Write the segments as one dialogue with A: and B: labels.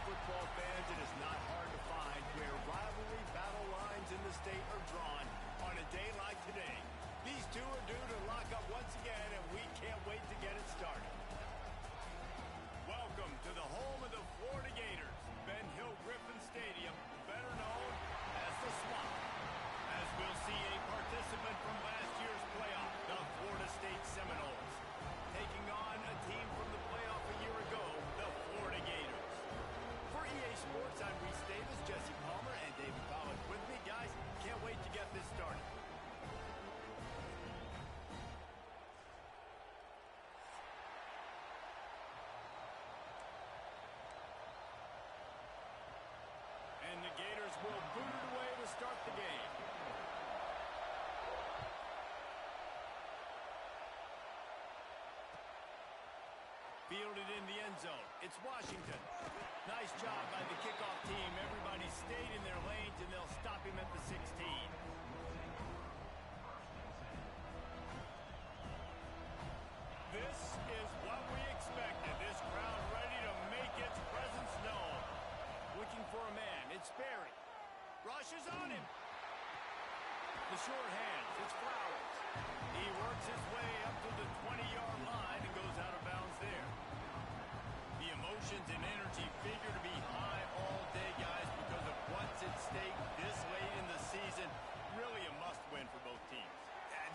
A: football fans, it is not hard to find where rivalry battle lines in the state are drawn on a day like today. These two are due to lock up once again, and we can't wait to get it started. Welcome to the home of the Florida Gators, Ben Hill Griffin Stadium, better known as the Swamp. As we'll see a participant from last year's playoff, the Florida State Seminoles, taking on a team from the playoff a year ago, the Florida Gators. For EA Sports, I'm Reese Davis, Jesse Palmer, and David Pollack with me. Guys, can't wait to get this started. And the Gators will boot it away to start the game. Fielded in the end zone. It's Washington. Nice job by the kickoff team. Everybody stayed in their lanes, and they'll stop him at the 16. This is what we expected. This crowd ready to make its presence known. Looking for a man. It's Barry. Rushes on him. The short hands. It's Flowers. He works his way up to the 20-yard line and goes out of bounds there. The emotions and energy figure to be high all day, guys, because of what's at stake this late in the season. Really a must-win for both teams.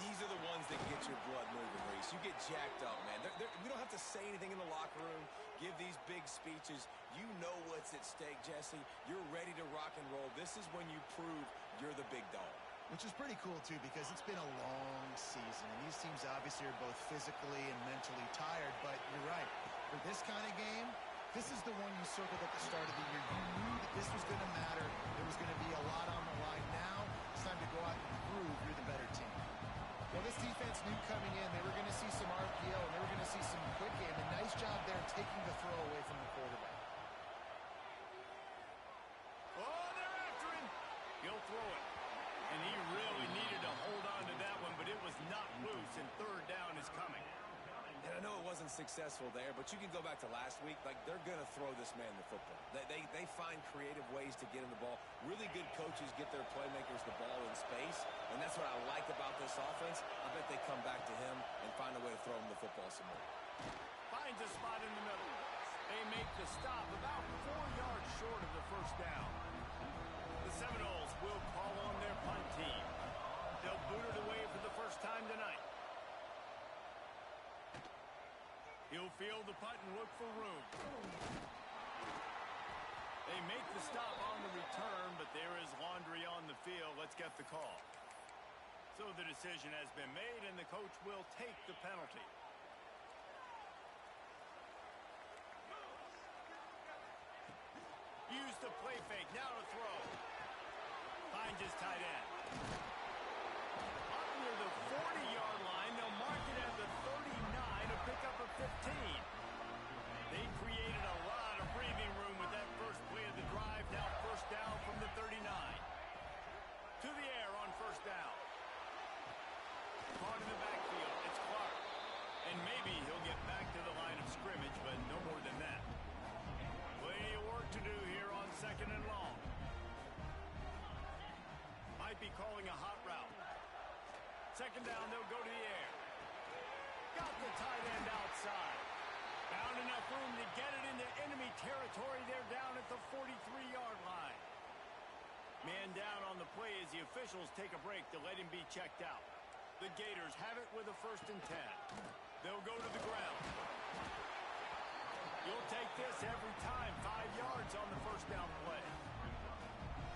B: These are the ones that get your blood moving, Reese. You get jacked up, man. We don't have to say anything in the locker room, give these big speeches. You know what's at stake, Jesse. You're ready to rock and roll. This is when you prove you're the big dog.
C: Which is pretty cool, too, because it's been a long season. And these teams obviously are both physically and mentally tired. But you're right. For this kind of game, this is the one you circled at the start of the year. You knew that this was going to matter. There was going to be a lot on the line. Now it's time to go out and prove you're the better team. Well, this defense knew coming in they were going to see some RPO and they were going to see some quick game. A nice job there taking the throw away from the quarterback.
A: Oh, they're after him. He'll throw it. And he really needed to hold on to that one, but it was not loose, and third down is coming.
B: And I know it wasn't successful there, but you can go back to last week. Like, they're going to throw this man the football. They find creative ways to get him the ball. Really good coaches get their playmakers the ball in space, and that's what I like about this offense. I bet they come back to him and find a way to throw him the football some more.
A: Finds a spot in the middle. They make the stop about 4 yards short of the first down. The Seminoles will call on their punt team. They'll boot it away for the first time tonight. He'll field the punt and look for room. They make the stop on the return, but there is laundry on the field. Let's get the call. So the decision has been made, and the coach will take the penalty. Use the play fake. Now to throw. Finds his tight end. Up near the 40-yard line. They'll mark it at the 39 to pick up a 15. They created a lot of breathing room with that first play of the drive. Now first down from the 39. To the air on first down. Caught in the backfield. It's Clark. And maybe he'll get back to the line of scrimmage, but no more than that. Plenty of work to do here on second and long. Might be calling a hot route. Second down, they'll go to the air. Got the tight end outside. Found enough room to get it into enemy territory. They're down at the 43-yard line. Man down on the play as the officials take a break to let him be checked out. The Gators have it with a 1st and 10. They'll go to the ground. You'll take this every time. 5 yards on the first down play.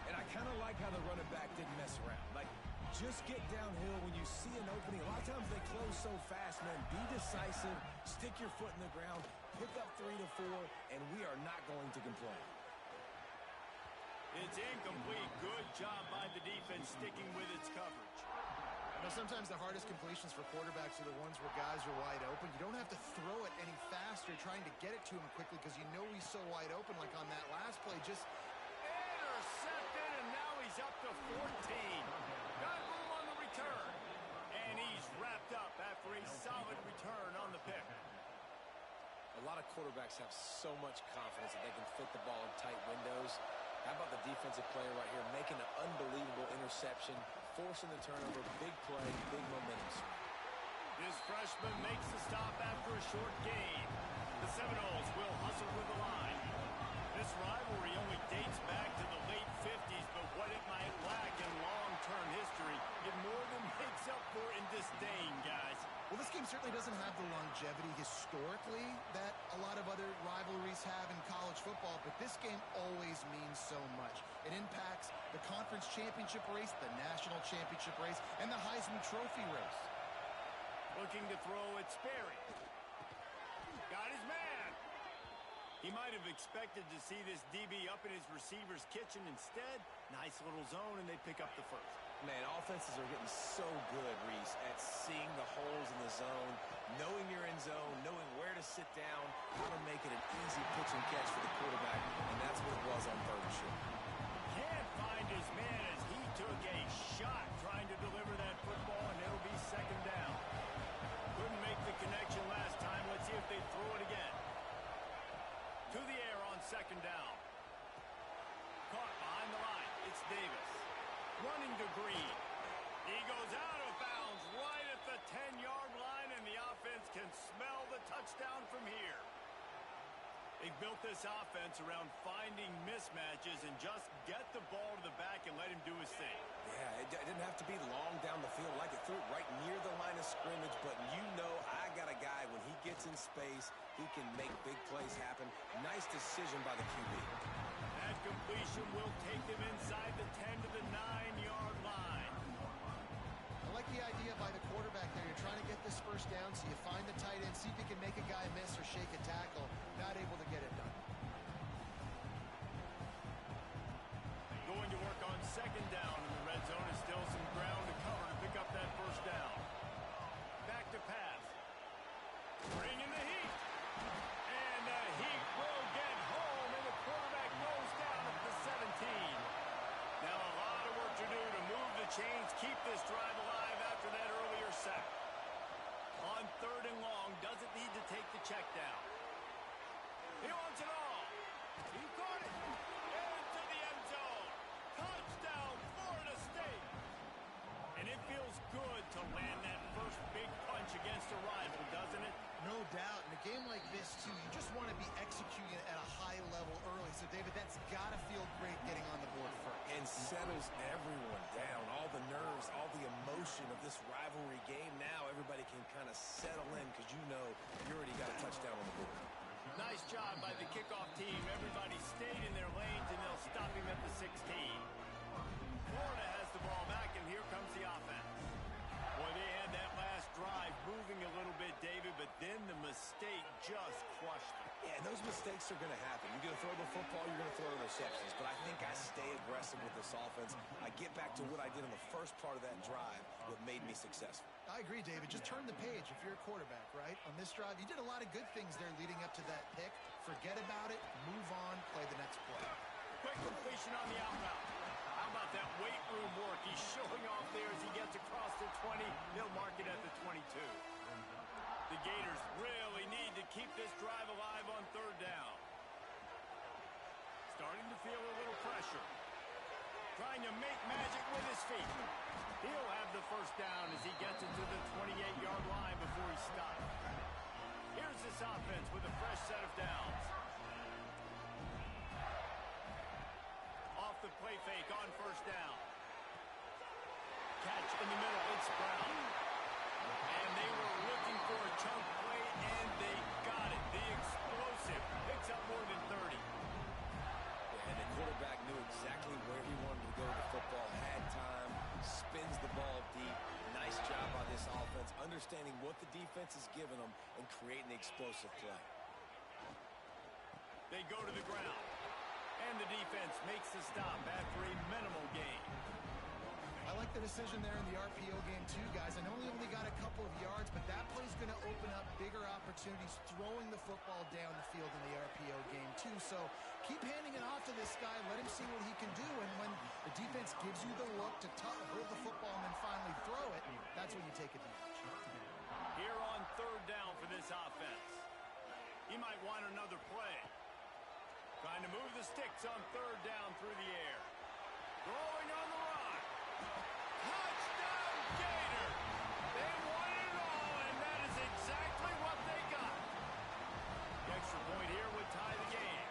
B: And I kind of like how the running back didn't mess around. Like, just get downhill when you see an opening. A lot of times they close so fast, man. Be decisive, stick your foot in the ground, pick up 3 to 4, and we are not going to complain.
A: It's incomplete. Good job by the defense sticking with its coverage.
C: Now, sometimes the hardest completions for quarterbacks are the ones where guys are wide open. You don't have to throw it any faster trying to get it to him quickly because you know he's so wide open, like on that last play. Just
A: intercepted, and now he's up to 14. Got room on the return. And he's wrapped up after a solid return on the pick.
B: A lot of quarterbacks have so much confidence that they can fit the ball in tight windows. How about the defensive player right here making an unbelievable interception, forcing the turnover, big play, big momentum swing.
A: This freshman makes the stop after a short gain. The Seminoles will hustle with the line. This rivalry only dates back to the late 50s, but what it might lack in long-term history, it more than makes up for in disdain, guys.
C: Well, this game certainly doesn't have the longevity historically that a lot of other rivalries have in college football, but this game always means so much. It impacts the conference championship race, the national championship race, and the Heisman Trophy race.
A: Looking to throw at Sperry. Got his man. He might have expected to see this DB up in his receiver's kitchen. Instead, nice little zone, and they pick up the first.
B: Man, offenses are getting so good, Reese, at seeing the holes in the zone, knowing you're in zone, knowing where to sit down, how to make it an easy pitch and catch for the quarterback, and that's what it was on third and short.
A: Can't find his man as he took a shot trying to deliver that football, and it'll be second down. Couldn't make the connection last time. Let's see if they throw it again. To the air on second down. Caught behind the line. It's Davis. Running to Green. He goes out of bounds right at the 10-yard line, and the offense can smell the touchdown from here. They built this offense around finding mismatches and just get the ball to the back and let him do his thing.
B: Yeah, it didn't have to be long down the field. Like it threw it right near the line of scrimmage, but you know I got a guy, when he gets in space, he can make big plays happen. Nice decision by the QB.
A: That completion will take them inside the 10 to the 9-yard line.
C: I like the idea by the quarterback there. You're trying to get this first down, so you find the tight end, see if you can make a guy miss or shake a tackle. Not able to get it done.
A: Going to work on second down in the red zone. Is still some ground to cover to pick up that first down. Back to pass. Bring in the heat. And the heat will get home, and the quarterback goes down at the 17. Now a lot of work to do to move the chains, keep this drive alive after that earlier sack. On third and long, doesn't need to take the check down. He wants it all. He caught it. Into the end zone. Touchdown, Florida State. And it feels good to land that first big punch against a rival, doesn't it?
C: No doubt. In a game like this, too, you just want to be executing at a high level early. So, David, that's got to feel great getting on the board first.
B: And settles everyone down. All the nerves, all the emotion of this rivalry game. Now everybody can kind of settle in because you know you already got a touchdown on the board.
A: Nice job by the kickoff team. Everybody stayed in their lanes, and they'll stop him at the 16. Florida has the ball back, and here comes the offense. Boy, they had that last drive moving a little bit, David, but then the mistake just crushed them.
B: Yeah, and those mistakes are going to happen. You're going to throw the football, you're going to throw interceptions. But I think I stay aggressive with this offense. I get back to what I did in the first part of that drive, what made me successful.
C: I agree, David. Just turn the page if you're a quarterback, right? On this drive, you did a lot of good things there leading up to that pick. Forget about it, move on, play the next play.
A: Quick completion on the out route. How about that weight room work? He's showing off there as he gets across the 20. They'll mark it at the 22. The Gators really need to keep this drive alive on third down. Starting to feel a little pressure. Trying to make magic with his feet. He'll have the first down as he gets it to the 28-yard line before he stops. Here's this offense with a fresh set of downs. Off the play fake on first down. Catch in the middle. It's Brown. And they were looking for a chunk play, and they got it. The explosive picks up more than 30.
B: And the quarterback knew exactly where he wanted to go with the football, had time, spins the ball deep. Nice job by this offense, understanding what the defense is giving them and creating the explosive play.
A: They go to the ground, and the defense makes the stop after a minimal gain.
C: I like the decision there in the RPO game too, guys. I know he only got a couple of yards, but that play's going to open up bigger opportunities throwing the football down the field in the RPO game too. So keep handing it off to this guy. Let him see what he can do. And when the defense gives you the look to hold the football and then finally throw it, that's when you take advantage.
A: Here on third down for this offense. He might want another play. Trying to move the sticks on third down through the air. Throwing on the run. Touchdown, Gator! They won it all, and that is exactly what they got. The extra point here would tie the game.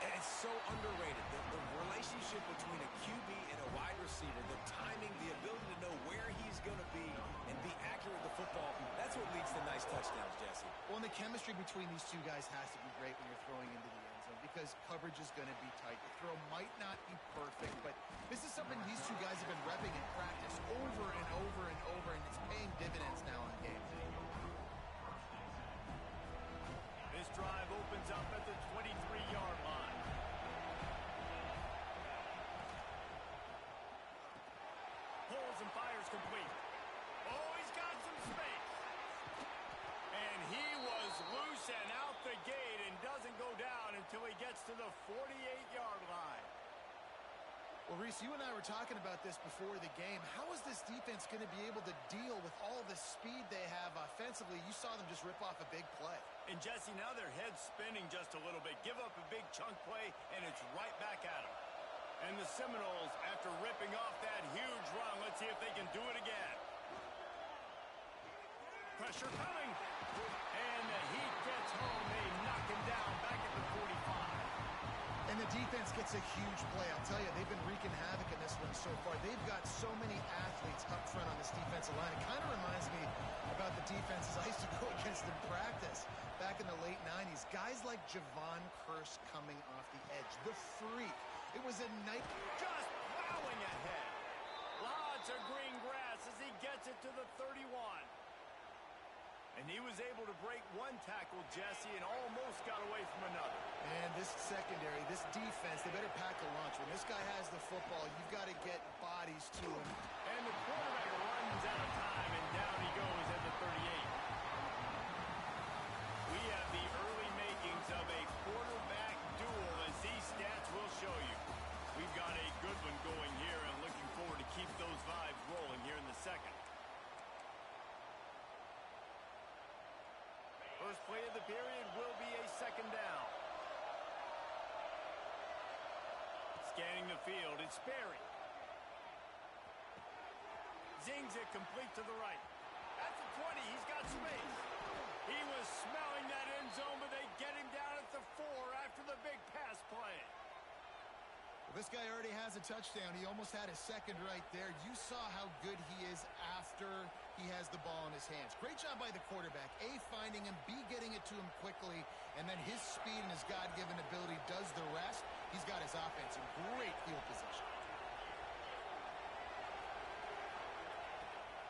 B: And it's so underrated. The relationship between a QB and a wide receiver, the timing, the ability to know where he's going to be and be accurate with the football, that's what leads to nice touchdowns, Jesse.
C: Well, and the chemistry between these two guys has to be great when you're throwing into the end zone because coverage is going to be tight. The throw might not be perfect, but this is something these two guys have been repping in practice over and over and over, and it's paying dividends now on game day.
A: This drive opens up at the 23-yard line. Pulls and fires complete. Oh, he's got some space. And he was loose and out the gate and doesn't go down until he gets to the 48-yard line.
C: Well, Reese, you and I were talking about this before the game. How is this defense going to be able to deal with all the speed they have offensively? You saw them just rip off a big play.
A: And, Jesse, now their head's spinning just a little bit. Give up a big chunk play, and it's right back at them. And the Seminoles, after ripping off that huge run, let's see if they can do it again. Pressure coming. And the Heat gets home. They knock him down back at the 45.
C: And the defense gets a huge play. I'll tell you, they've been wreaking havoc in this one so far. They've got so many athletes up front on this defensive line. It kind of reminds me about the defenses I used to go against in practice back in the late 90s. Guys like Javon Curse coming off the edge. The freak. It was a night.
A: Just plowing ahead. Lots of green grass as he gets it to the 31. And he was able to break one tackle, Jesse, and almost got away from another.
C: And this secondary, this defense, they better pack a lunch. When this guy has the football, you've got to get bodies to him.
A: And the quarterback runs out of time, and down he goes at the 38. We have the early makings of a quarterback duel, as these stats will show you. We've got a good one going here, and looking forward to keep those vibes rolling here in the second. First play of the period will be a second down. Scanning the field, it's Sperry. Zings it complete to the right. At the 20, he's got space. He was smelling that end zone, but they get him down at the 4 after the big pass play.
C: Well, this guy already has a touchdown. He almost had a second right there. You saw how good he is after he has the ball in his hands. Great job by the quarterback. A, finding him, B, getting it to him quickly, and then his speed and his God-given ability does the rest. He's got his offense in great field position.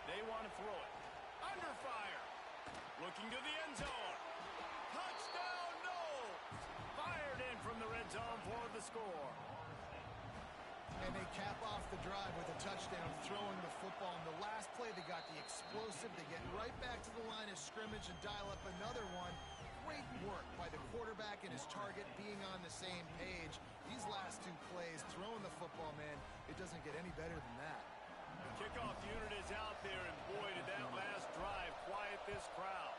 A: They want to throw it. Under fire. Looking to the end zone. Touchdown, no! Fired in from the red zone for the score.
C: And they cap off the drive with a touchdown, throwing the football. In the last play, they got the explosive. They get right back to the line of scrimmage and dial up another one. Great work by the quarterback and his target being on the same page. These last two plays, throwing the football, man, it doesn't get any better than that.
A: The kickoff unit is out there, and boy, did that last drive quiet this crowd.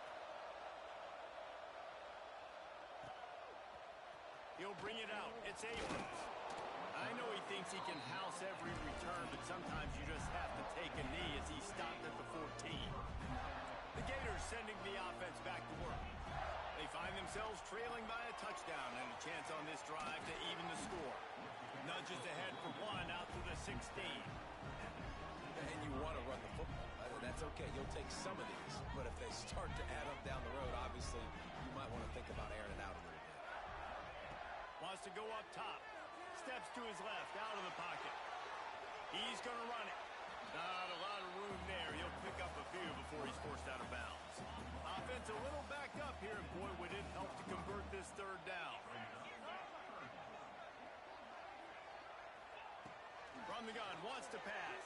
A: He'll bring it out. It's Abrams. I know he thinks he can house every return, but sometimes you just have to take a knee as he stopped at the 14. The Gators sending the offense back to work. They find themselves trailing by a touchdown and a chance on this drive to even the score. Nudges ahead for one out to the 16.
B: And you want to run the football. That's okay. You'll take some of these. But if they start to add up down the road, obviously, you might want to think about airing it out a little bit.
A: Wants to go up top. Steps to his left, out of the pocket. He's going to run it. Not a lot of room there. He'll pick up a few before he's forced out of bounds. Offense a little backed up here, and boy, would it help to convert this third down. From the gun, wants to pass.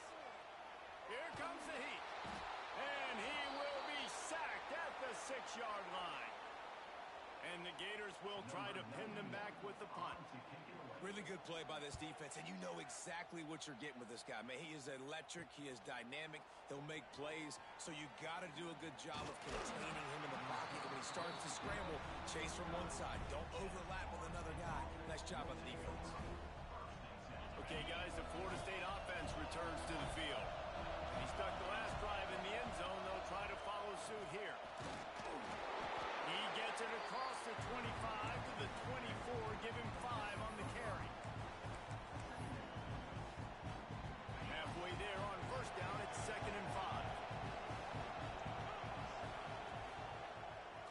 A: Here comes the Heat. And he will be sacked at the 6-yard line. And the Gators will try to pin them back with the punt.
B: Really good play by this defense, and you know exactly what you're getting with this guy. Man, he is electric. He is dynamic. He'll make plays, so you got to do a good job of containing him in the pocket. When he starts to scramble, chase from one side. Don't overlap with another guy. Nice job on the defense.
A: Okay, guys, the Florida State offense returns to the field. He stuck the last drive in the end zone. They'll try to follow suit here. He gets it across the 25 to the 24. Give him 5 on the carry. Halfway there on first down, it's 2nd and 5.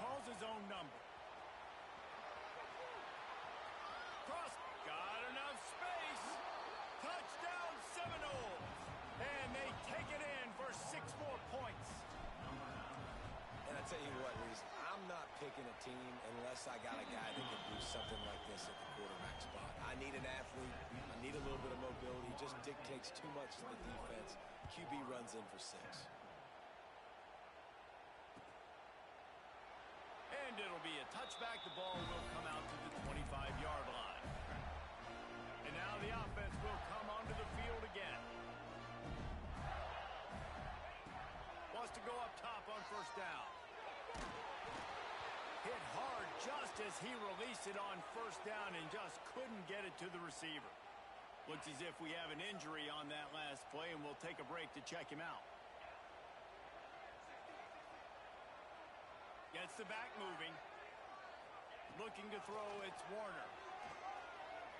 A: Calls his own number. Cross. Got enough space. Touchdown Seminoles. And they take it in for 6 more points.
B: And I tell you what, Reese, I'm not picking a team unless I got a guy that can do something like this at the quarterback spot. I need an athlete. I need a little bit of mobility. It just dictates too much to the defense. QB runs in for 6.
A: And it'll be a touchback. The ball will come out to the 25-yard line. And now the offense will come onto the field again. Wants to go up top on first down. Hit hard just as he released it on first down and just couldn't get it to the receiver. Looks as if we have an injury on that last play, and we'll take a break to check him out. Gets the back moving. Looking to throw, it's Warner.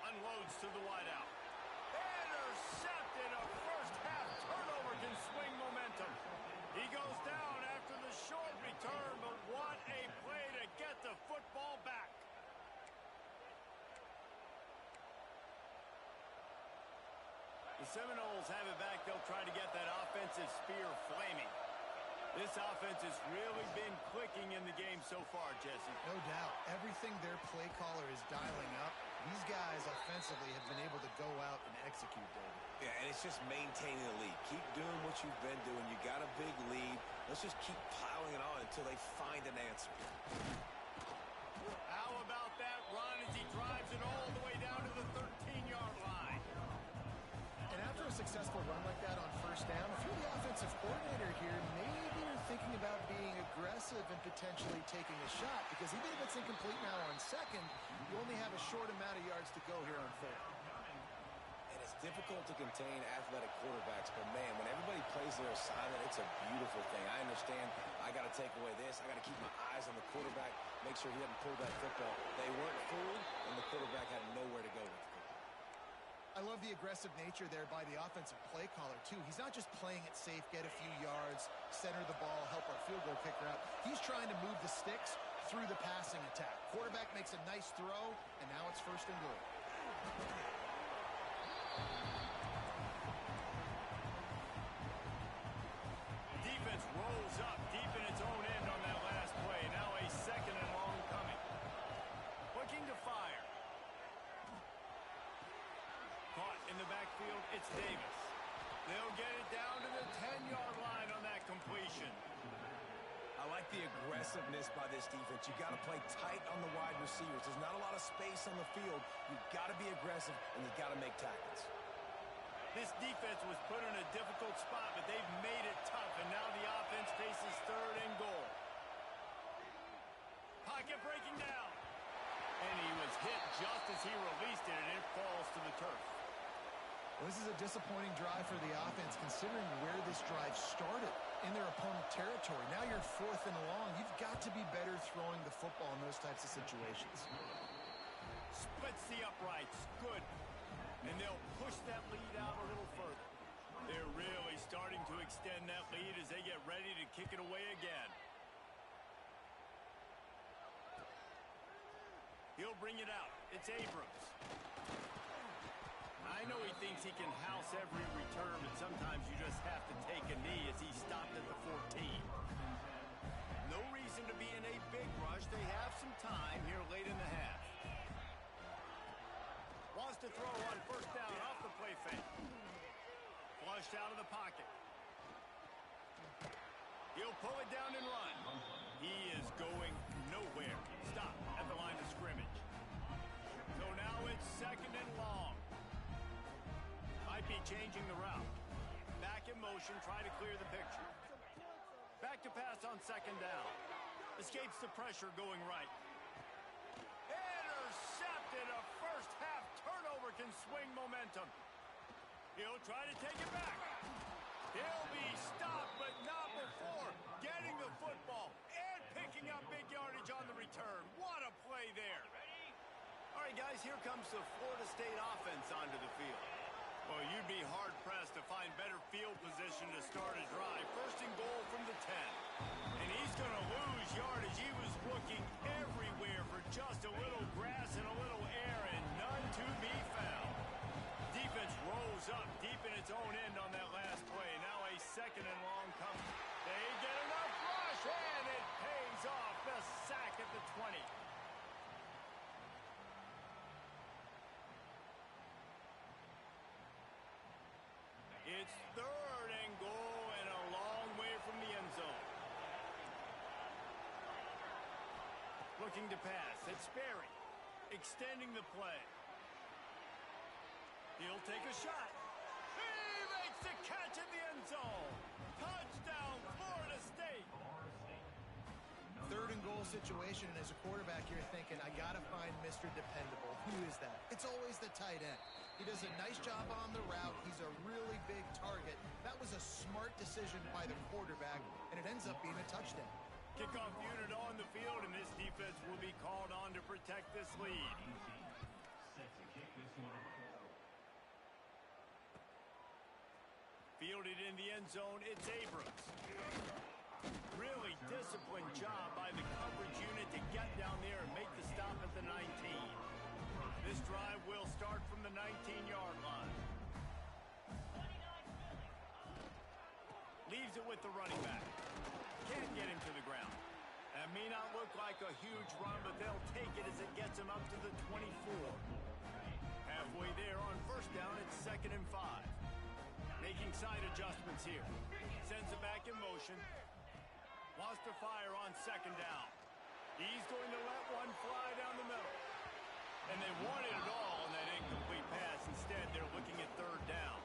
A: Unloads to the wideout. Intercepted. A first-half turnover can swing momentum. He goes down after the short return, but what a play to get the football back. The Seminoles have it back. They'll try to get that offensive spear flaming. This offense has really been clicking in the game so far, Jesse.
C: No doubt. Everything their play caller is dialing up, these guys offensively have been able to go out and execute, David.
B: Yeah, and it's just maintaining the lead. Keep doing what you've been doing. You got a big lead. Let's just keep piling it on until they find an answer.
A: How about that run as he drives it all the way down to the 13-yard line?
C: And after a successful run like that on first down, if you're the offensive coordinator here, maybe you're thinking about being aggressive and potentially taking a shot, because even if it's incomplete now on second, you only have a short amount of yards to go here on third.
B: And it's difficult to contain athletic quarterbacks, but man, when everybody plays their assignment, it's a beautiful thing. I understand I got to take away this. I got to keep my eyes on the quarterback, make sure he doesn't pull that football. They weren't fooled, and the quarterback had nowhere to go with it.
C: I love the aggressive nature there by the offensive play caller, too. He's not just playing it safe, get a few yards, center the ball, help our field goal kicker out. He's trying to move the sticks through the passing attack. Quarterback makes a nice throw, and now it's 1st and goal.
A: Defense rolls up deep in its own end on that last play. Now a 2nd and long coming. Looking to fire. Caught in the backfield, it's Davis. They'll get it down to the 10-yard line on that completion.
B: I like the aggressiveness by this defense. You got to play tight on the wide receivers. There's not a lot of space on the field. You've got to be aggressive, and you've got to make tackles.
A: This defense was put in a difficult spot, but they've made it tough, and now the offense faces 3rd and goal. Pocket breaking down. And he was hit just as he released it, and it falls to the turf.
C: Well, this is a disappointing drive for the offense, considering where this drive started, in their opponent territory. Now you're 4th and long. You've got to be better throwing the football in those types of situations.
A: Splits the uprights. Good. And they'll push that lead out a little further. They're really starting to extend that lead as they get ready to kick it away again. He'll bring it out. It's Abrams. I know he thinks he can house every return, but sometimes you just have to take a knee as he stopped at the 14. No reason to be in a big rush. They have some time here late in the half. Wants to throw on first down off the play fake. Flushed out of the pocket. He'll pull it down and run. He is going nowhere. Stop at the line of scrimmage. So now it's 2nd and long. Might be changing the route. Back in motion, try to clear the picture. Back to pass on 2nd down. Escapes the pressure going right. Intercepted. A first-half turnover can swing momentum. He'll try to take it back. He'll be stopped, but not before getting the football and picking up big yardage on the return. What a play there. All right, guys, here comes the Florida State offense onto the field. Well, you'd be hard-pressed to find better field position to start a drive. First and goal from the 10. And he's going to lose yardage. He was looking everywhere for just a little grass and a little air, and none to be found. Defense rolls up deep in its own end on that last play. Now a second and long coming. They get enough rush, and it pays off. The sack at the 20. It's third and goal and a long way from the end zone. Looking to pass. It's Sperry. Extending the play. He'll take a shot. He makes the catch in the end zone. Touchdown, Florida State.
C: Third and goal situation, and as a quarterback, you're thinking, I got to find Mr. Dependable. Who is that? It's always the tight end. He does a nice job on the route. He's a really big target. That was a smart decision by the quarterback, and it ends up being a touchdown.
A: Kickoff unit on the field, and this defense will be called on to protect this lead. Fielded in the end zone, it's Abrams. Really disciplined job by the coverage unit to get down there and make the stop at the 19. This drive will start from the 19-yard line. Leaves it with the running back. Can't get him to the ground. That may not look like a huge run, but they'll take it as it gets him up to the 24. Halfway there on first down, it's 2nd and 5. Making side adjustments here. Sends it back in motion. Wants to fire on 2nd down. He's going to let one fly down the middle. And they wanted it all on that incomplete pass. Instead, they're looking at 3rd down.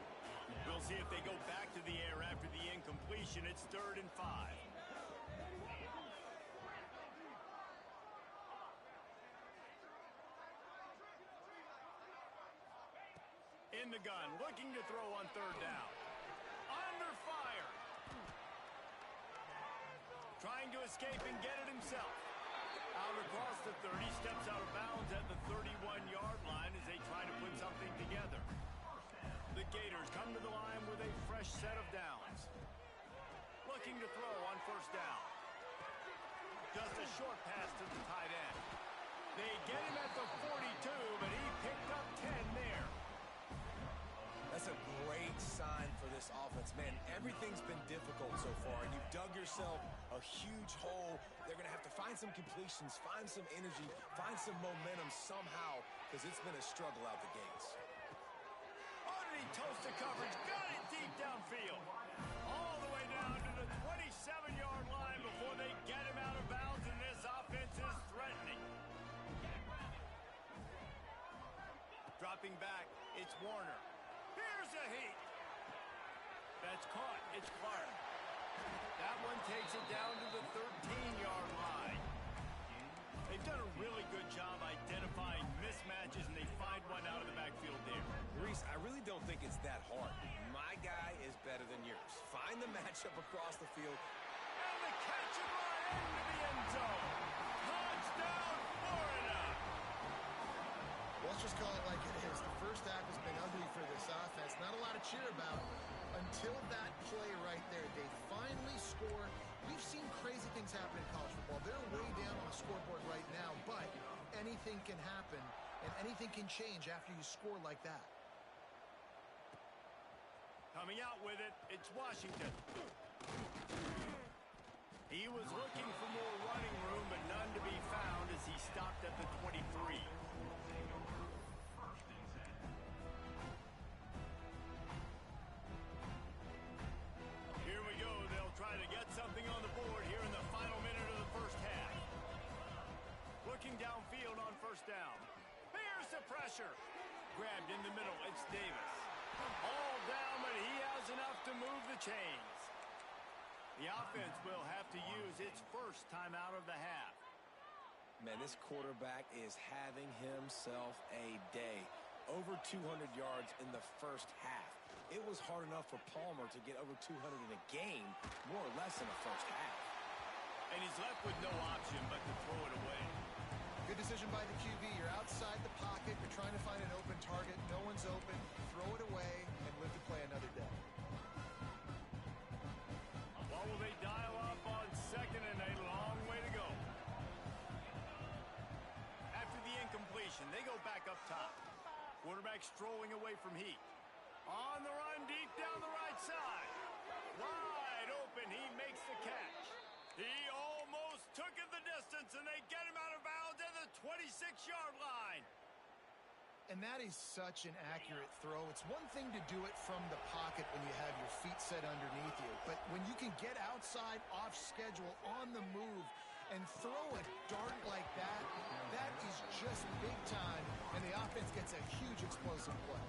A: We'll see if they go back to the air after the incompletion. It's 3rd and 5. In the gun, looking to throw on 3rd down. Under fire. Trying to escape and get it himself. Out across the 30, steps out of bounds at the 31-yard line as they try to put something together. The Gators come to the line with a fresh set of downs. Looking to throw on 1st down. Just a short pass to the tight end. They get him at the 42, but he picked up 10 there.
B: That's a great sign for this offense. Man, everything's been difficult so far. You've dug yourself a huge hole. They're going to have to find some completions, find some energy, find some momentum somehow, because it's been a struggle out the gates.
A: Underneath toasted coverage, got it deep downfield. All the way down to the 27-yard line before they get him out of bounds, and this offense is threatening. Dropping back, it's Warner. Here's a heat. That's caught. It's Clark. That one takes it down to the 13-yard line. They've done a really good job identifying mismatches, and they find one out of the backfield there.
B: Reese, I really don't think it's that hard. My guy is better than yours. Find the matchup across the field.
A: And the catch and run into the end zone. Touchdown, Florida.
C: Let's just call it like it is. The first half has been ugly for this offense. Not a lot to cheer about until that play right there. They finally score. We've seen crazy things happen in college football. They're way down on the scoreboard right now, but anything can happen, and anything can change after you score like that.
A: Coming out with it, it's Washington. He was looking for more running room, but none to be found as he stopped at the 23. Here we go. They'll try to get something on the board here in the final minute of the first half. Looking downfield on 1st down. Here's the pressure. Grabbed in the middle. It's Davis. All down, but he has enough to move the chains. The offense will have to use its first timeout of the half.
B: Man, this quarterback is having himself a day. Over 200 yards in the first half. It was hard enough for Palmer to get over 200 in a game, more or less in the first half.
A: And he's left with no option but to throw it away.
C: Good decision by the QB. You're outside the pocket. You're trying to find an open target. No one's open. Throw it away and live to play another day.
A: What will they dial up on second and a long way to go? After the incompletion, they go back up top. Quarterback strolling away from heat. On the run deep down the right side. Wide open, he makes the catch. He almost took it the distance, and they get him out of bounds at the 26-yard line.
C: And that is such an accurate throw. It's one thing to do it from the pocket when you have your feet set underneath you, but when you can get outside, off schedule, on the move, and throw a dart like that, that is just big time, and the offense gets a huge explosive play.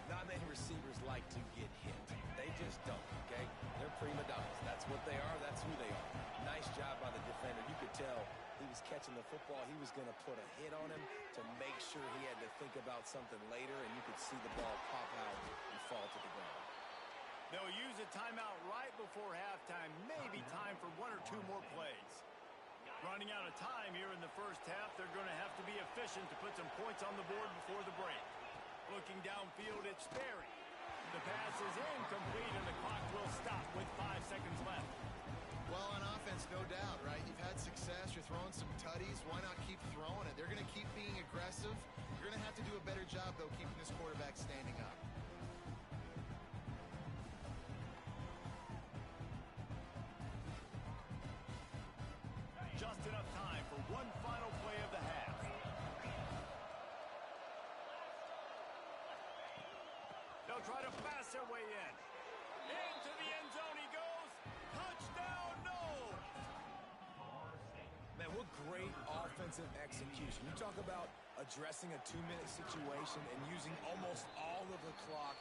B: Not many receivers like to get hit. They just don't, okay? They're prima donnas. That's what they are. That's who they are. Nice job by the defender. You could tell he was catching the football. He was going to put a hit on him to make sure he had to think about something later, and you could see the ball pop out and fall to the ground.
A: They'll use a timeout right before halftime. Maybe time for one or two more plays. Running out of time here in the first half, they're going to have to be efficient to put some points on the board before the break. Looking downfield, it's Sperry. The pass is incomplete, and the clock will stop with 5 seconds left.
C: Well, on offense, no doubt, right? You've had success. You're throwing some tutties. Why not keep throwing it? They're going to keep being aggressive. You're going to have to do a better job, though, keeping this quarterback standing up.
A: Just enough time for one final play of the half. They'll try to pass their way in. Into the end zone he goes. Touchdown, no!
B: Man, what great offensive execution. You talk about addressing a 2-minute situation and using almost all of the clock,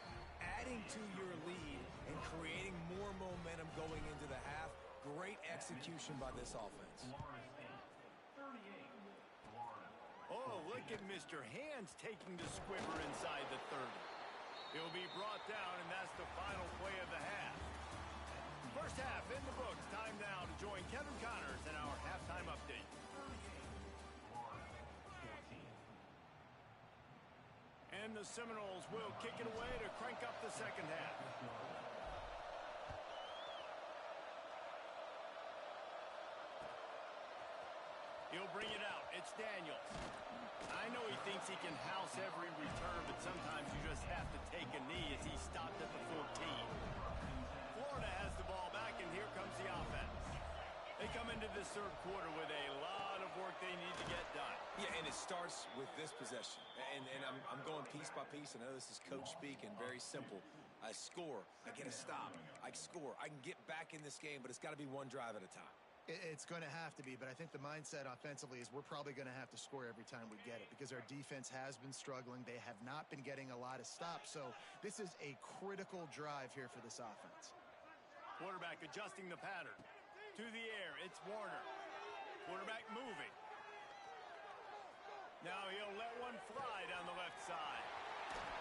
B: adding to your lead, and creating more momentum going into the half. Great execution by this offense.
A: Oh, look at Mr. Hands taking the squibber inside the 30. He'll be brought down, and that's the final play of the half. First half in the books. Time now to join Kevin Connors in our halftime update. And the Seminoles will kick it away to crank up the second half. He'll bring it out. It's Daniels. I know he thinks he can house every return, but sometimes you just have to take a knee as he stopped at the 14. Florida has the ball back, and here comes the offense. They come into this third quarter with a lot of work they need to get done.
B: Yeah, and it starts with this possession. And I'm going piece by piece. I know this is coach speak and very simple. I score. I get a stop. I score. I can get back in this game, but it's got to be one drive at a time.
C: It's going to have to be, but I think the mindset offensively is we're probably going to have to score every time we get it because our defense has been struggling. They have not been getting a lot of stops, so this is a critical drive here for this offense.
A: Quarterback adjusting the pattern. To the air, it's Warner. Quarterback moving. Now he'll let one fly down the left side.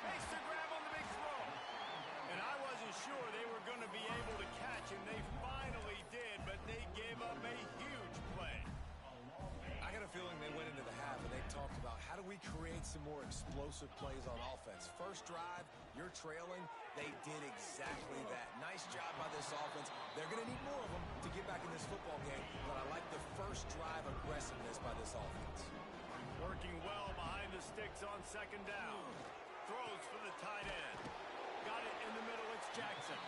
A: Makes the grab on the big throw. And I wasn't sure they were going to be able to catch him. They finally did, but they gave up a huge play.
B: I got a feeling they went into the half and they talked about how do we create some more explosive plays on offense. First drive, you're trailing. They did exactly that. Nice job by this offense. They're going to need more of them to get back in this football game, but I like the first drive aggressiveness by this offense.
A: Working well behind the sticks on second down. Throws for the tight end. Got it in the middle, it's Jackson.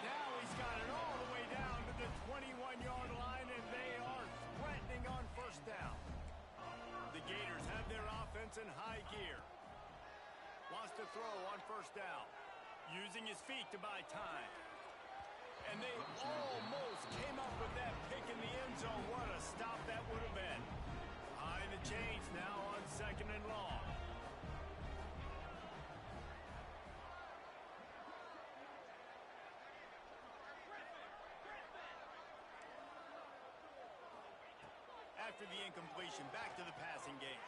A: Now he's got it all the way down to the 21-yard line, and they are threatening on first down. The Gators have their offense in high gear. Wants to throw on first down. Using his feet to buy time. And they almost came up with that pick in the end zone. What a stop that would have been. Behind the chains now on second and long. after the incompletion. Back to the passing game.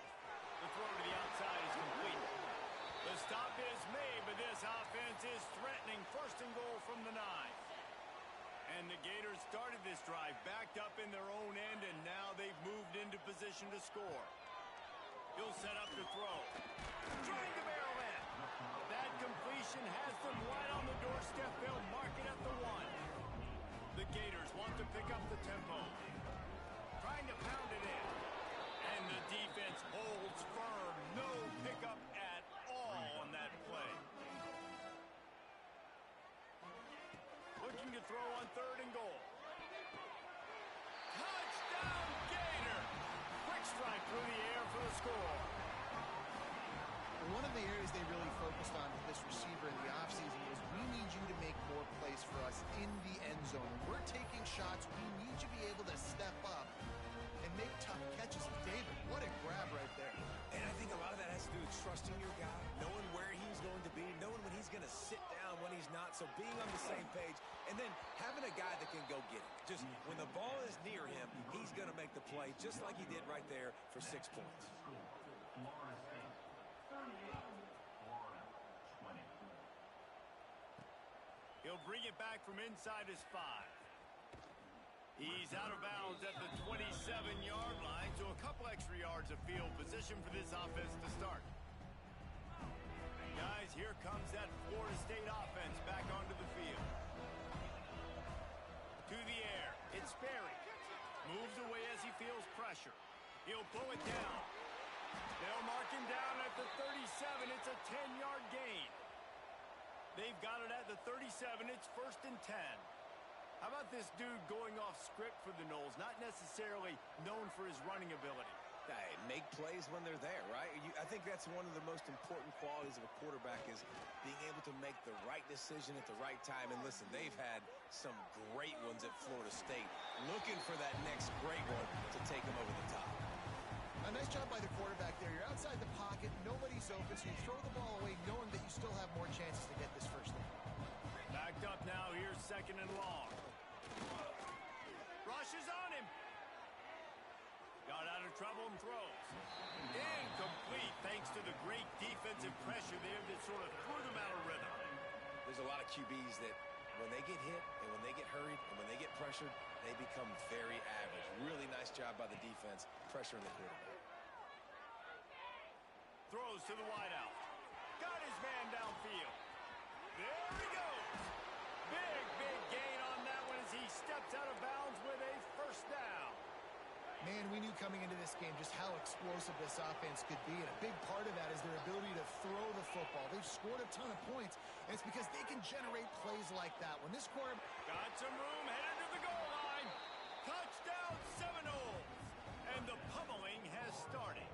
A: The throw to the outside is complete. The stop is made, but this offense is threatening. First and goal from the 9. And the Gators started this drive backed up in their own end, and now they've moved into position to score. He'll set up the throw. Trying to barrel in. That completion has them right on the doorstep. They'll mark it at the 1. The Gators want to pick up the tempo. Trying to pound it in. And the defense holds firm. No pickup at all on that play. Looking to throw on 3rd and goal. Touchdown, Gator! Quick strike through the air for the score.
C: One of the areas they really focused on with this receiver in the offseason was we need you to make more plays for us in the end zone. When we're taking shots, we need you to be able to step up and make tough catches. David, what a grab right there.
B: And I think a lot of that has to do with trusting your guy, knowing where he's going to be, knowing when he's going to sit down, when he's not. So being on the same page, and then having a guy that can go get it. Just when the ball is near him, he's going to make the play, just like he did right there for 6 points.
A: He'll bring it back from inside his 5. He's out of bounds at the 27-yard line, so a couple extra yards of field position for this offense to start. Guys, here comes that Florida State offense back onto the field. To the air, it's Sperry. Moves away as he feels pressure. He'll pull it down. They'll mark him down at the 37. It's a 10-yard gain. They've got it at the 37. It's 1st and 10. How about this dude going off script for the Noles? Not necessarily known for his running ability.
B: Hey, make plays when they're there, right? I think that's one of the most important qualities of a quarterback is being able to make the right decision at the right time. And listen, they've had some great ones at Florida State. Looking for that next great one to take them over the top.
C: A nice job by the quarterback there. You're outside the pocket, nobody's open, so you throw the ball away knowing that you still have more chances to get this first down.
A: Backed up now, here's 2nd and long. Rushes on him. Got out of trouble and throws. Incomplete thanks to the great defensive pressure there that sort of threw them out of rhythm.
B: There's a lot of QBs that when they get hit and when they get hurried and when they get pressured, they become very average. Really nice job by the defense pressuring the quarterback.
A: Throws to the wideout. Got his man downfield. There he goes. Big gain on that one as he steps out of bounds with a 1st down.
C: Man, we knew coming into this game just how explosive this offense could be, and a big part of that is their ability to throw the football. They've scored a ton of points, and it's because they can generate plays like that. When this quarterback...
A: Got some room, headed to the goal line. Touchdown, Seminoles. And the pummeling has started.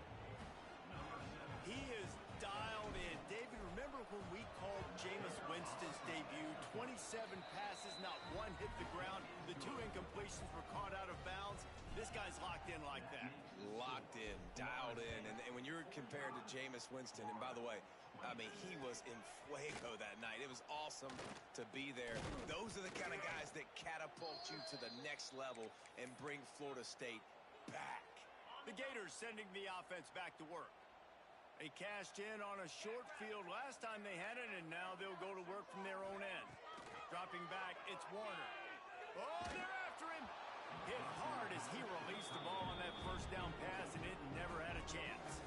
A: He is dialed in. David, remember when we called Jameis Winston's debut? 27 passes, not one hit the ground. The 2 incompletions were caught out of bounds. This guy's locked in like that.
B: Locked in, dialed in. And when you're compared to Jameis Winston, and by the way, I mean, he was in fuego that night. It was awesome to be there. Those are the kind of guys that catapult you to the next level and bring Florida State back.
A: The Gators sending the offense back to work. They cashed in on a short field last time they had it, and now they'll go to work from their own end. Dropping back, it's Warner. Oh, they're after him. Hit hard as he released the ball on that 1st down pass, and it never had a chance.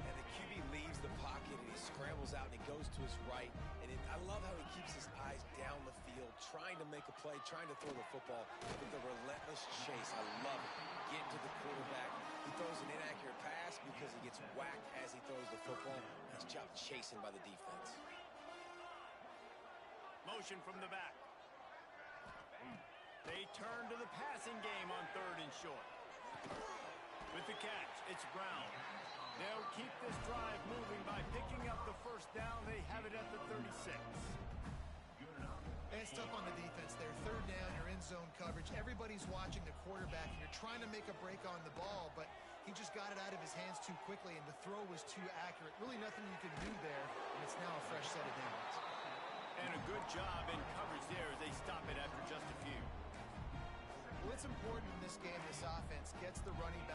B: And the QB leaves the pocket, and he scrambles out, and he goes to his right. And I love how he keeps his eyes down the field, trying to make a play, trying to throw the football with the relentless chase. I love it. Get to the quarterback. He throws an inaccurate pass because he gets whacked as he throws the football. Nice job chasing by the defense.
A: Motion from the back. They turn to the passing game on 3rd and short. With the catch, it's Brown. They'll keep this drive moving by picking up the 1st down. They have it at the 36.
C: It's tough on the defense there. 3rd down, you're in zone coverage. Everybody's watching the quarterback, and you're trying to make a break on the ball, but he just got it out of his hands too quickly, and the throw was too accurate. Really nothing you can do there, and it's now a fresh set of downs.
A: And a good job in coverage there as they stop it after just a few.
C: Well, it's important in this game, this offense gets the running back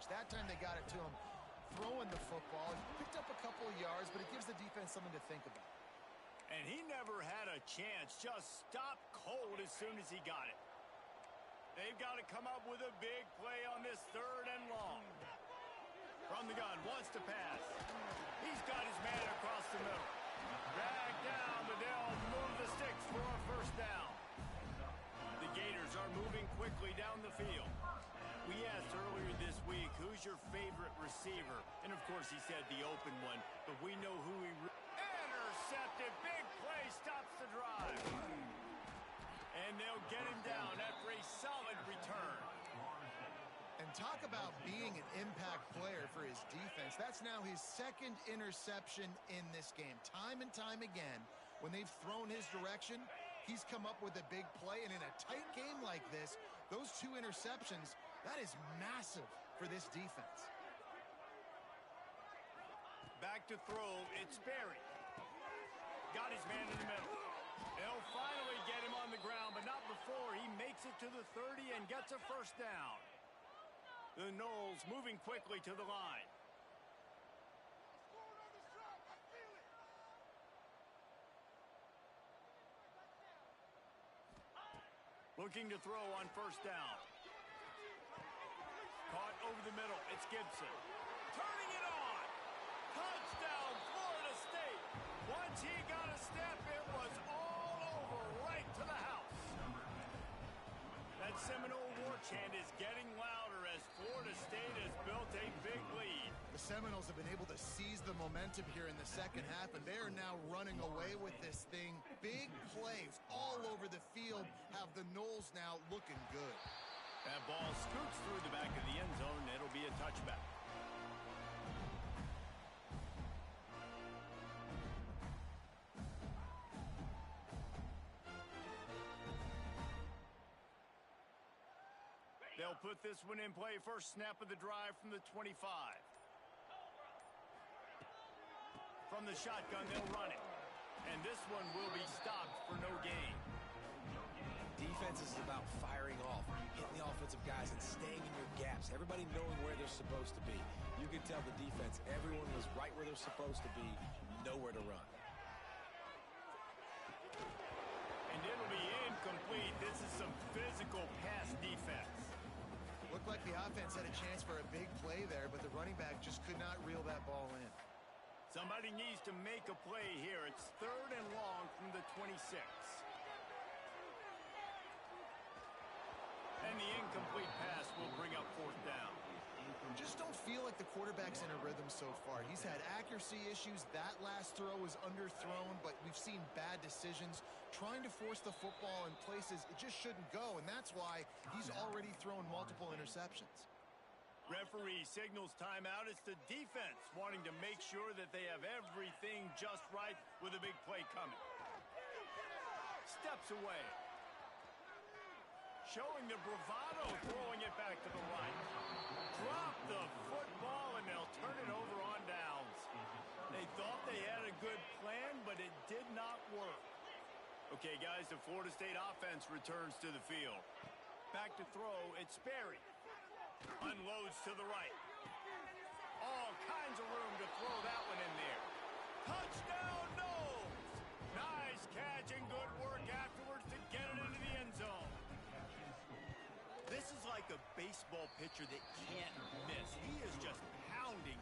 C: coverage. That time they got it to him throwing the football. He picked up a couple of yards, but it gives the defense something to think about.
A: And he never had a chance. Just stopped cold as soon as he got it. They've got to come up with a big play on this 3rd and long. From the gun, wants to pass. He's got his man across the middle. Drag down, but they'll move the sticks for a 1st down. The Gators are moving quickly down the field. We asked earlier this week, who's your favorite receiver? And, of course, he said the open one, but we know who he... Intercepted. Big play stops the drive. And they'll get him down after a solid return.
C: And talk about being an impact player for his defense. That's now his 2nd interception in this game. Time and time again, when they've thrown his direction, he's come up with a big play. And in a tight game like this, those 2 interceptions, that is massive for this defense.
A: Back to throw, it's Berry. Got his man in the middle. They'll finally get him on the ground, but not before he makes it to the 30 and gets a 1st down. The Noles moving quickly to the line. Looking to throw on 1st down. Caught over the middle. It's Gibson. Turning it on. Touchdown, Florida State. Once he got a step, it was all over right to the house. That Seminole war chant is getting louder as Florida State has built a big lead.
C: The Seminoles have been able to seize the momentum here in the 2nd half, and they are now running away with this thing. Big plays all over the field have the Noles now looking good.
A: That ball scoots through the back of the end zone, and it'll be a touchback. They'll put this one in play. 1st snap of the drive from the 25. From the shotgun, they'll run it. And this one will be stopped for no gain.
B: Defense is about firing off, hitting the offensive guys, and staying in your gaps. Everybody knowing where they're supposed to be. You can tell the defense, everyone was right where they're supposed to be, nowhere to run.
A: And it'll be incomplete. This is some physical pass defense.
C: Looked like the offense had a chance for a big play there, but the running back just could not reel that ball in.
A: Somebody needs to make a play here. It's 3rd and long from the 26. And the incomplete pass will bring up 4th down.
C: Just don't feel like the quarterback's in a rhythm so far. He's had accuracy issues. That last throw was underthrown, but we've seen bad decisions. Trying to force the football in places it just shouldn't go, and that's why he's already thrown multiple interceptions.
A: Referee signals timeout. It's the defense wanting to make sure that they have everything just right with a big play coming. Steps away. Showing the bravado, throwing it back to the right. Drop the football, and they'll turn it over on downs. They thought they had a good plan, but it did not work. Okay, guys, the Florida State offense returns to the field. Back to throw, it's Berry. Unloads to the right. All kinds of room to throw that one in there. Touchdown, Noles! Nice catch and good work afterwards to get it into the end zone. This is like a baseball pitcher that can't miss. He is just pounding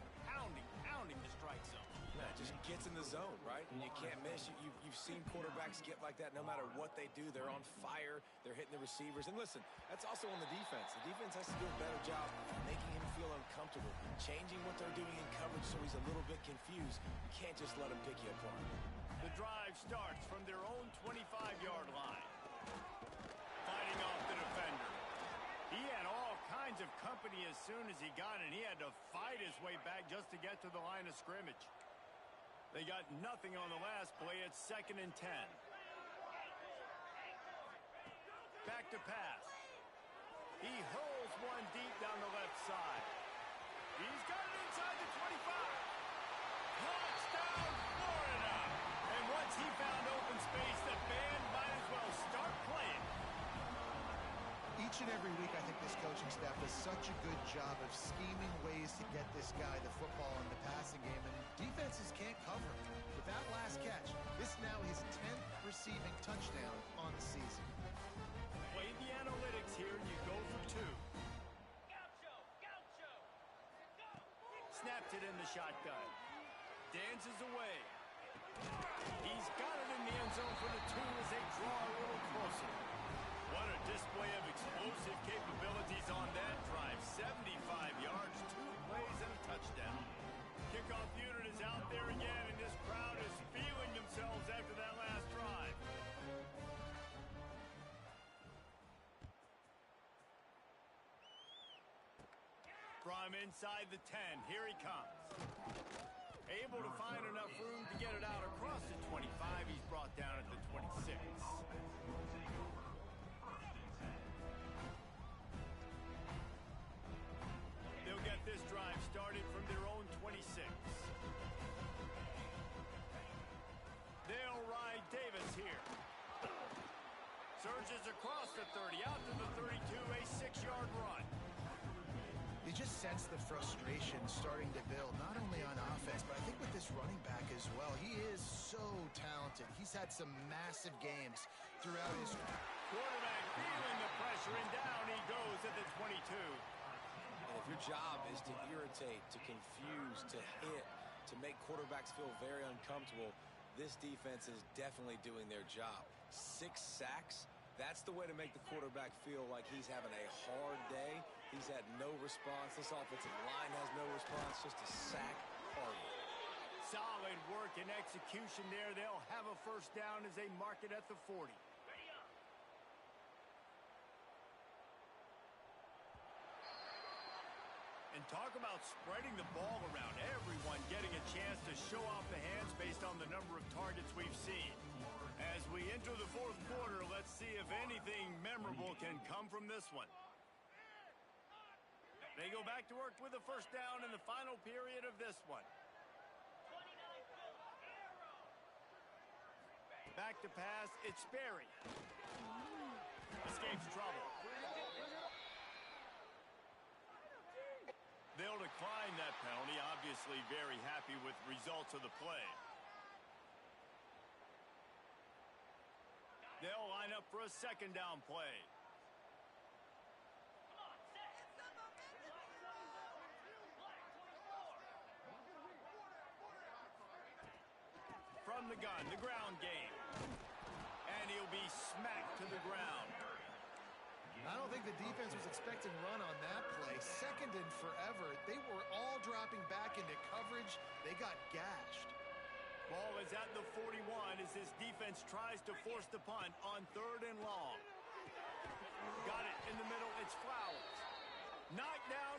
A: the strike zone.
B: Yeah, it just gets in the zone, right? And you can't miss. You've seen quarterbacks get like that no matter what they do. They're on fire. They're hitting the receivers. And listen, that's also on the defense. The defense has to do a better job making him feel uncomfortable, changing what they're doing in coverage so he's a little bit confused. You can't just let him pick you apart.
A: The drive starts from their own 25-yard line. Fighting off the defender. He had all kinds of company as soon as he got it. He had to fight his way back just to get to the line of scrimmage. They got nothing on the last play. It's 2nd and 10. Back to pass. He hurls one deep down the left side. He's got it inside the 25. Touchdown, Florida! And once he found open space, the band might as well start playing.
C: Each and every week, I think this coaching staff does such a good job of scheming ways to get this guy the football in the passing game, and defenses can't cover him. With that last catch, this is now his 10th receiving touchdown on the season.
A: Play the analytics here, you go for 2. Snaps it in the shotgun. Dances away. He's got it in the end zone for the 2 as they draw a little closer. What a display of explosive capabilities on that drive. 75 yards, 2 plays, and a touchdown. Kickoff unit is out there again, and this crowd is feeling themselves after that last drive. From inside the 10, here he comes. Able to find enough room to get it out across the 25. He's brought down at the 26. They'll get this drive started from their own 26. They'll ride Davis here. Surges across the 30, out to the 32, a 6-yard run.
C: You just sense the frustration starting to build, not only on offense, but I think with this running back as well. He is so talented. He's had some massive games throughout his career.
A: Quarterback feeling the pressure, and down he goes at the 22.
B: And if your job is to irritate, to confuse, to hit, to make quarterbacks feel very uncomfortable, this defense is definitely doing their job. 6 sacks, that's the way to make the quarterback feel like he's having a hard day. He's had no response. This offensive line has no response, just a sack party.
A: Solid work and execution there. They'll have a first down as they mark it at the 40. And talk about spreading the ball around. Everyone getting a chance to show off the hands based on the number of targets we've seen. As we enter the 4th quarter, let's see if anything memorable can come from this one. They go back to work with a first down in the final period of this one. Back to pass, it's Sperry. Escapes trouble. They'll decline that penalty, obviously very happy with results of the play. They'll line up for a second down play. From the gun, the ground game. And he'll be smacked to the ground.
C: I don't think the defense was expecting run on that play. Second and forever. They were all dropping back into coverage. They got gashed.
A: Ball is at the 41 as this defense tries to force the punt on 3rd and long. Got it in the middle. It's Flowers. Knocked down